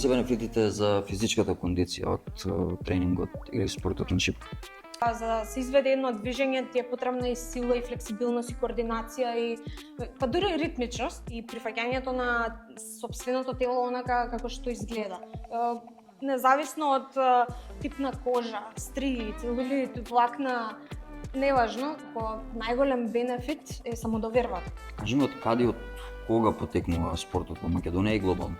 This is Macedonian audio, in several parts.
се бенефитите за физичката кондиција од тренингот или спортот на шипка? За да се изведе едно движење ти е потребна и сила, и флексибилност, и координација, и па дури и ритмичност и прифаќањето на сопственото тело онака како што изгледа. Независно од тип на кожа, стрии, целулит, влакна, неважно, по најголем бенефит е самодовербата. Кажи ми од каде и од кога потекнува спортот во Македонија и глобално?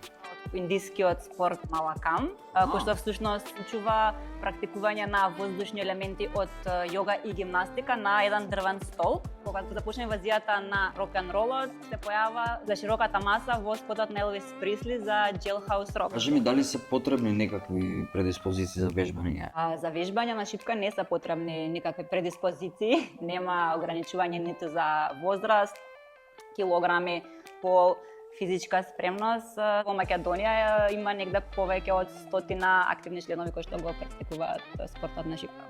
Индискиот спорт Малакам, кој што всушност случува практикување на воздушни елементи од јога и гимнастика на еден дрвен стол. Кога започне инвазијата на рок-н-ролот, се појава за широката маса во спотот на Елвис Присли за Jailhouse Rock. Кажи ми дали се потребни некакви предиспозиции за вежбање? За вежбање на шипка не се потребни никакви предиспозиции, нема ограничување ниту за возраст, килограми, пол, физичка спремност. Во Македонија има негде повеќе од 100 активни членови кои што го практикуваат спортот на шипка.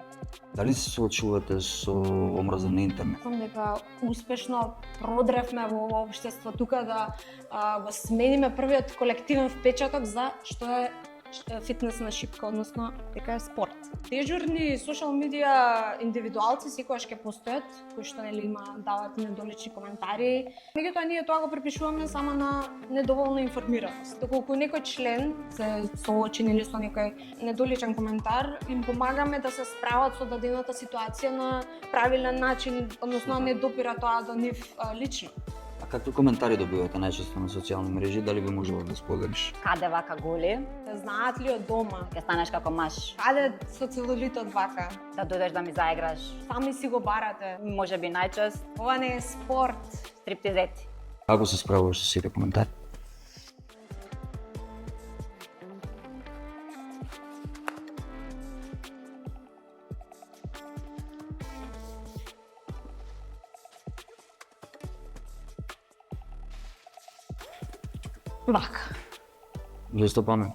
Дали се соочувате со омраза на интернет? Мислам дека успешно продревме во општество тука да го смениме првиот колективен впечаток за што е фитнес на шипка, односно дека е спорт. Дежурни социјал медија индивидуалци секогаш ќе постојат, кои што даваат недолични коментари. Меѓутоа ние тоа го припишуваме само на недоволна информираност. Доколку некој член се соочени или со некој недоличен коментар, им помагаме да се справат со дадената ситуација на правилен начин, односно не допира тоа до нив лично. А какви коментари добивате најчесто на социјални мрежи, дали би можела да споделиш? Каде вака голи? Знаат ли од дома? Ќе станеш како маж. Каде со целулитот вака? Да дојдеш да ми заиграш. Сами си го барате. Може би најчест. Ова не е спорт. Стриптизети. Како се справуваш со сите коментари? Вака. Жестопамет.